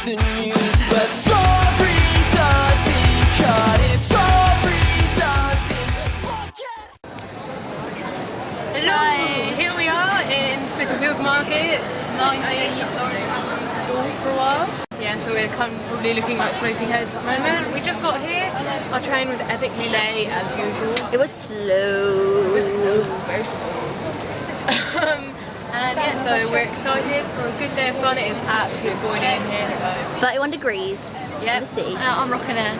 the news, but sorry doesn't cut it. Sorry doesn't forget. Hello, here we are in Spitalfields Market. 90 Lauren hasn't stalled for a while. Yeah, so we're probably looking like floating heads at the moment. We just got here. Our train was epically late as usual. It was slow. It was slow, very slow. And yeah, so we're excited for a good day of fun. It is absolutely boiling here. So 31 degrees. yeah, I'm rocking a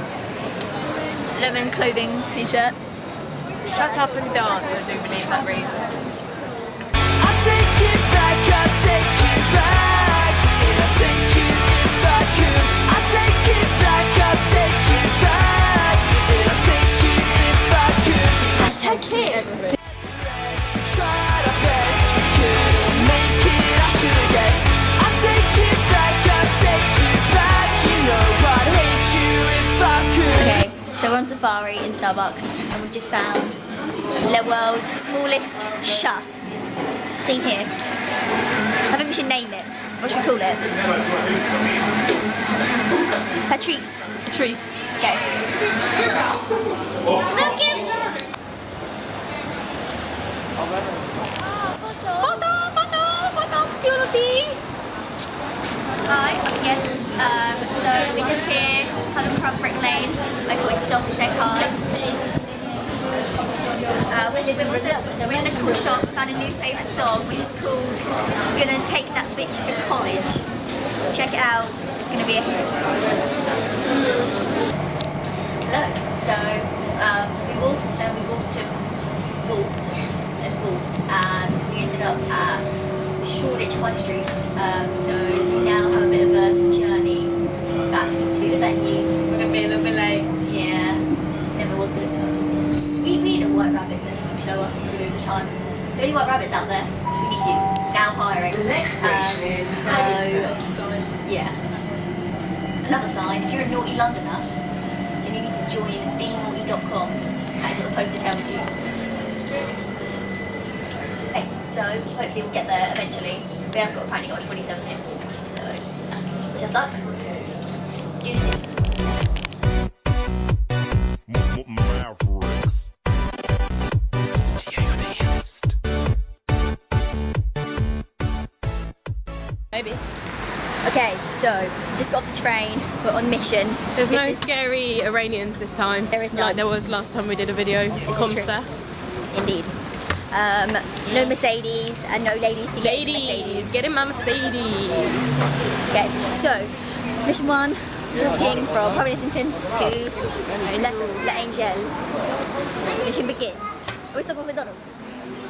lemon clothing t-shirt. shut up and dance. I do believe that reads. I'll take it back, I'll take it back, and I'll take you if I could. I'll take it back, I'll take it back, and I'll take you if I could. Hashtag kid. Tried our best, we couldn't make it, I should've guessed. I'll take it back, I'll take it back, you know I'd hate you if I could. Okay, so we're on safari in Starbucks and we've just found the world's smallest shark. See here. I think we should name it. What should we call it? Patrice. Patrice. Okay. So cute. Photo, Cutie. Hi, once again. So we're just here having from Brick Lane. I thought we'd stop and say hi. We're in a cool shop, found a new favourite song which is called Gonna Take That Bitch to College. Check it out, it's gonna be a hit. Look, so we walked and we ended up at Shoreditch High Street. So we now have a bit of a journey back to the venue. We're gonna be a little bit late. Yeah, never was good. We need white rabbits that can show us the time. So any white rabbits out there, we need you. Now hiring. Yeah. Another sign, if you're a naughty Londoner, then you need to join benaughty.com. That is what the poster tells you. Okay, so hopefully we'll get there eventually. We have apparently got 27 minutes, so just luck. Deuces. Mavericks. Maybe. Okay, so just got off the train. We're on mission. There's This no is- scary Iranians this time. There is none. Like there was last time we did a video. Comme true. ça. Indeed. No Mercedes and no ladies to get in the Ladies, Mercedes. get in my Mercedes. Okay, so mission 1, walking from Probably Islington to La Angel. Mission begins. Are we stopping for McDonald's?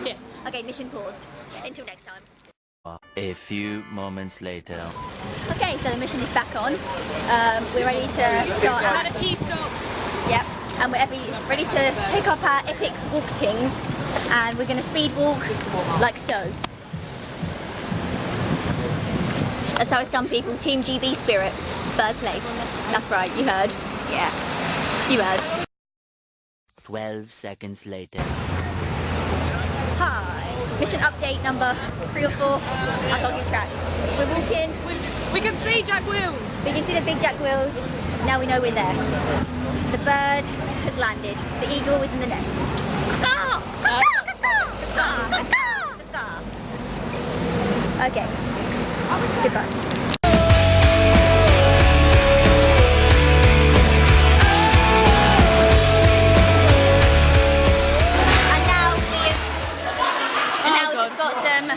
Yeah. Okay, mission paused. Until next time. A few moments later. Okay, so the mission is back on. We're ready to start Had at. a pee stop. Yep, and we're ready to take up our epic walk-tings, and we're going to speed walk like so. That's how it's done, people. Team GB Spirit, third placed. That's right, you heard. Yeah, you heard. 12 seconds later. Hi. Mission update number 3 or 4. I can't keep track. We're walking. We can see Jack Wheels. We can see the big jack wheels, which now we know we're there. The bird has landed. The eagle is in the nest. Caw, caw, caw, caw, caw, caw. Okay. Goodbye. We've got some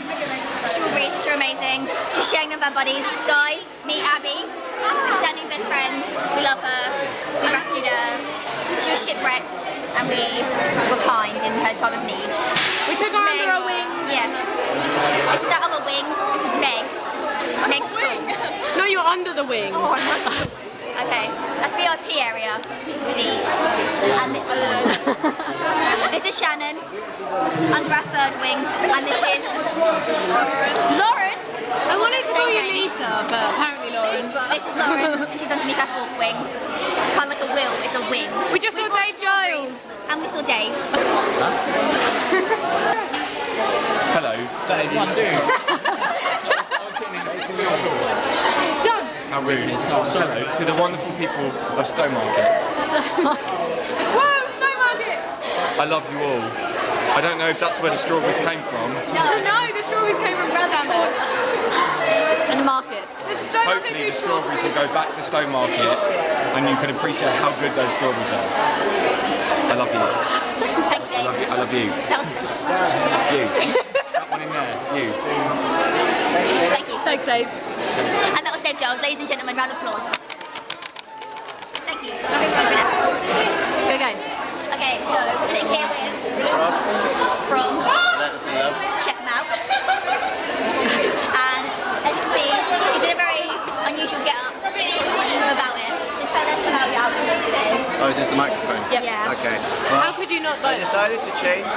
strawberries which are amazing. Just sharing them with our buddies. Guys, meet Abby. This is our new best friend. We love her. We rescued her. She was shipwrecked and we were kind in her time of need. We took her under our wing. Yes. This is our other wing. This is Meg. Meg's cool. No, you're under the wing. Oh, I'm not. Okay, that's VIP area. And this is Shannon, under our third wing, and this is Lauren. I wanted to call you Lisa, but apparently Lauren. This is Lauren, and she's underneath our fourth wing. Kind of like a wheel, it's a wing. We just saw Dave Giles. And we saw Dave. Hello, Dave. What do? Done. How rude. Hello to the wonderful people of Stowmarket. Whoa, Snowmarket! I love you all. I don't know if that's where the strawberries came from. No, the strawberries came from down there. In the market. Hopefully the strawberries will go back to Stowmarket and you can appreciate how good those strawberries are. I love you. Thank you, Dave. I love you. That was special. You. That one in there. You. Thank you. Thanks, Dave. And that was Dave Giles. Ladies and gentlemen, round of applause. Thank you. Go again. Okay, so we're sitting here with from Check Him Out. And as you can see, he's in a very unusual get-up. So we thought we'd talk to him about it. So tell us about your outfit today. Oh, is this the microphone? Yep. Yeah. Okay. How Well, could you not I like? decided to change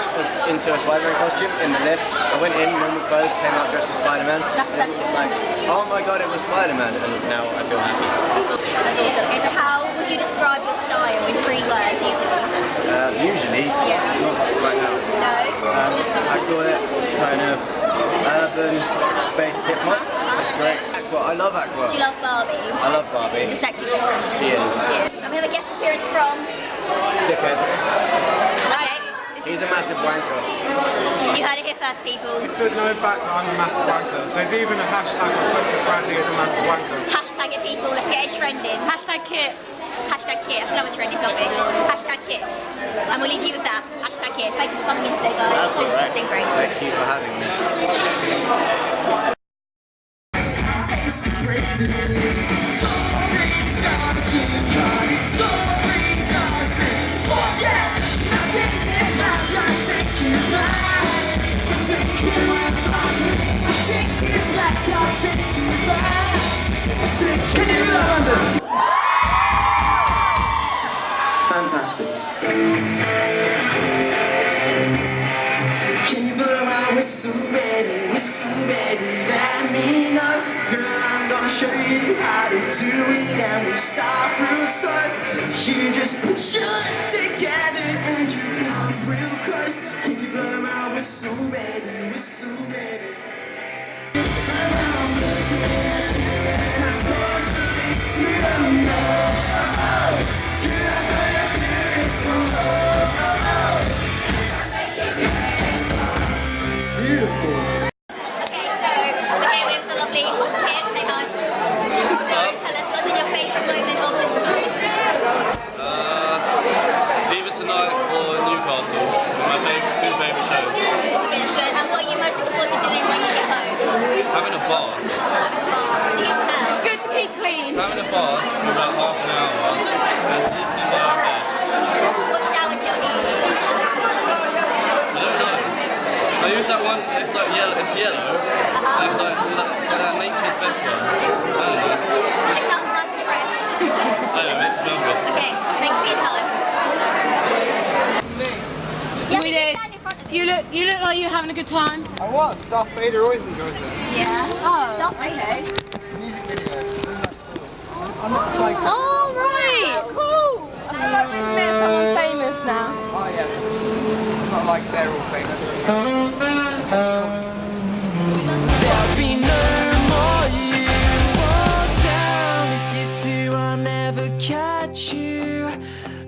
into a Spider-Man costume in the lift. I went in, normal clothes, came out dressed as Spider-Man. That's And it was like, oh my god, it was Spider-Man, and now I feel happy. That's awesome. Okay, so how would you describe your style in 3 words usually? Usually, not right now. No? I call it kind of urban space hip-hop. That's great. Aqua, I love Aqua. Do you love Barbie? I love Barbie. She's a sexy girl. She is. She is. And we have a guest appearance from... Dickhead. Okay. He's a massive wanker. You heard it here first, people. You should know fact that I'm a massive wanker. There's even a hashtag on Twitter, Bradley is a massive wanker. Hashtag it, people. Let's get it trending. Hashtag Kit. Hashtag Kit. That's another trending topic. Hashtag Kit. And we'll leave you with that. Hashtag Kit. Thank you for coming in today, guys. That's alright. It's been great. Thank you for having me. Fantastic. Can you blow my whistle, baby, let me know. Girl, I'm gonna show you how to do it, and we start real slow. You just put your lips together and you come real close. Can you blow my whistle, baby, I'm looking at you and I'm going, you don't know. Beautiful. Okay, so we're here with the lovely Kit. Say hi. So tell us, what's been your favourite moment of this tour? Either tonight or Newcastle, my two favourite shows. Okay, that's good. And what are you most looking forward to doing when you get home? Having a bath. Having a bath. Do you smell? It's good to keep clean. Having a bath for about half an hour and sleeping in my bed. What shower gel do you use? I don't know. I use that one, it's like yellow, it's yellow. It's like that nature's best one. I don't know. It sounds nice and fresh. I don't know, it makes it smell good. Okay, thank you for your time. Yeah, We you did. stand in front of me. You look like you're having a good time. I was. Darth Vader always enjoys it. Yeah. Oh. Darth Vader. Music video. I'm not psycho. Oh right, cool. I feel like we've met someone famous now. Oh yeah, it's not like they're all famous. There'll be no more you walk down. If you do, I'll never catch you.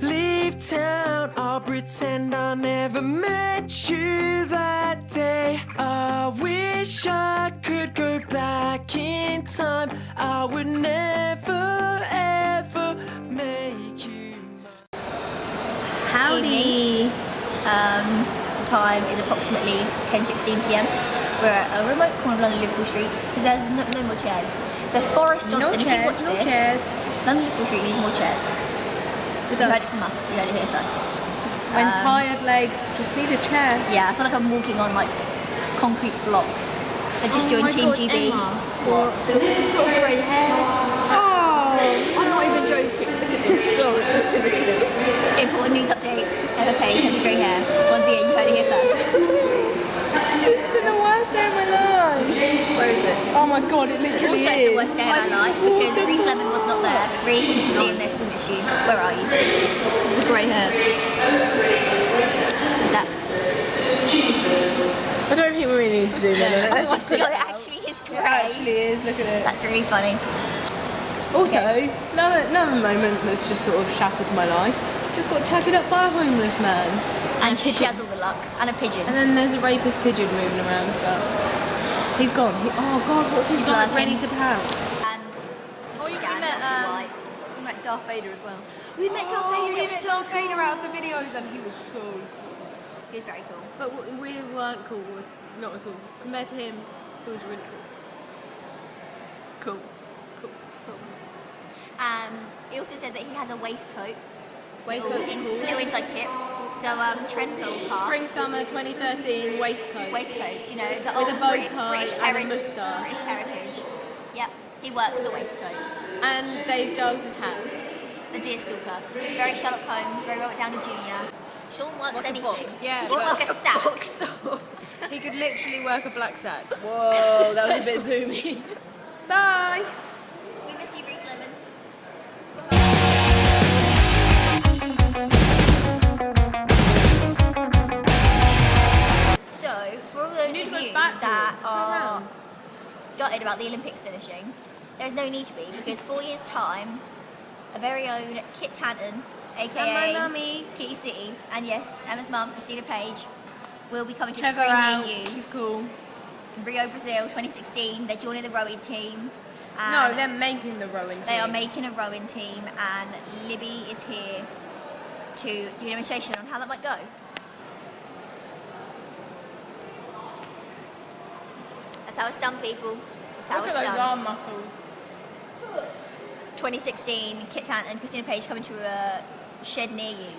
Leave town, I'll pretend I never met you that day. I wish I could go back in time. I would never ever make you mine. Howdy. Time is approximately 10:16 p.m. We're at a remote corner of London Liverpool Street because there's no more chairs. So if Boris Johnson, if you watch this, London Liverpool Street needs more chairs. You heard it from us, you heard it here first. When tired legs just need a chair. Yeah, I feel like I'm walking on like concrete blocks. I just joined Team GB. What? You've got grey hair. Oh. I'm not even joking. Important news update. Emma Page has grey hair. Once again, you heard it here first. This has been the worst day of my life. Where is it? Oh my god, it literally Also, is. it's the worst day of my life because Reese Lemon was not there. Reese, if you're seeing this, we miss you. Where are you? The grey hair. Is that? I don't think we really need to zoom in on it. Oh Let's my just put god, it it out. actually is It grey. actually is, look at it. That's really funny. Also, another moment that's just sort of shattered my life. Just got chatted up by a homeless man. And she has all the luck. And a pigeon. And then there's a rapist pigeon moving around, but he's gone. Oh God, what if he's like lurking. ready to pounce? And Oh, you met Darth Vader as well. we met Darth Vader. We It was met so Darth Vader cool. out of the videos, and he was so. He was very cool. But we weren't cool, not at all. Compared to him, it was really cool. Cool. He also said that he has a waistcoat. Waistcoat's cool. Little inside tip. So trend film cast. Spring summer 2013 waistcoat. Waistcoats, you know, the With old a bow British tie and a heritage. moustache. British heritage. Yep, he works the waistcoat. And Dave Giles' hat. The Deerstalker. Very Sherlock Holmes, very Robert Downey Jr. Sean works Like a anything. box. Yeah, He won't but- work a sack. He could literally work a black sack. Whoa, that was a bit zoomy. Bye. We miss you, Reese Lemon. So, for all those need of to go you backwards. that Turn are around. gutted about the Olympics finishing, there's no need to be, because 4 years' time, a very own Kit Tanton, aka And my mummy. Kitty City, and yes, Emma's mum, Christina Page, will be coming to a Check her screen out. near you. She's cool. Rio, Brazil, 2016. They're joining the rowing team. and No, they're making the rowing team. They are making a rowing team, and Libby is here to give you a demonstration on how that might go. That's how it's done, people. That's how Look it's at those done. arm muscles. 2016, Kit Tant and Christina Page coming to a shed near you.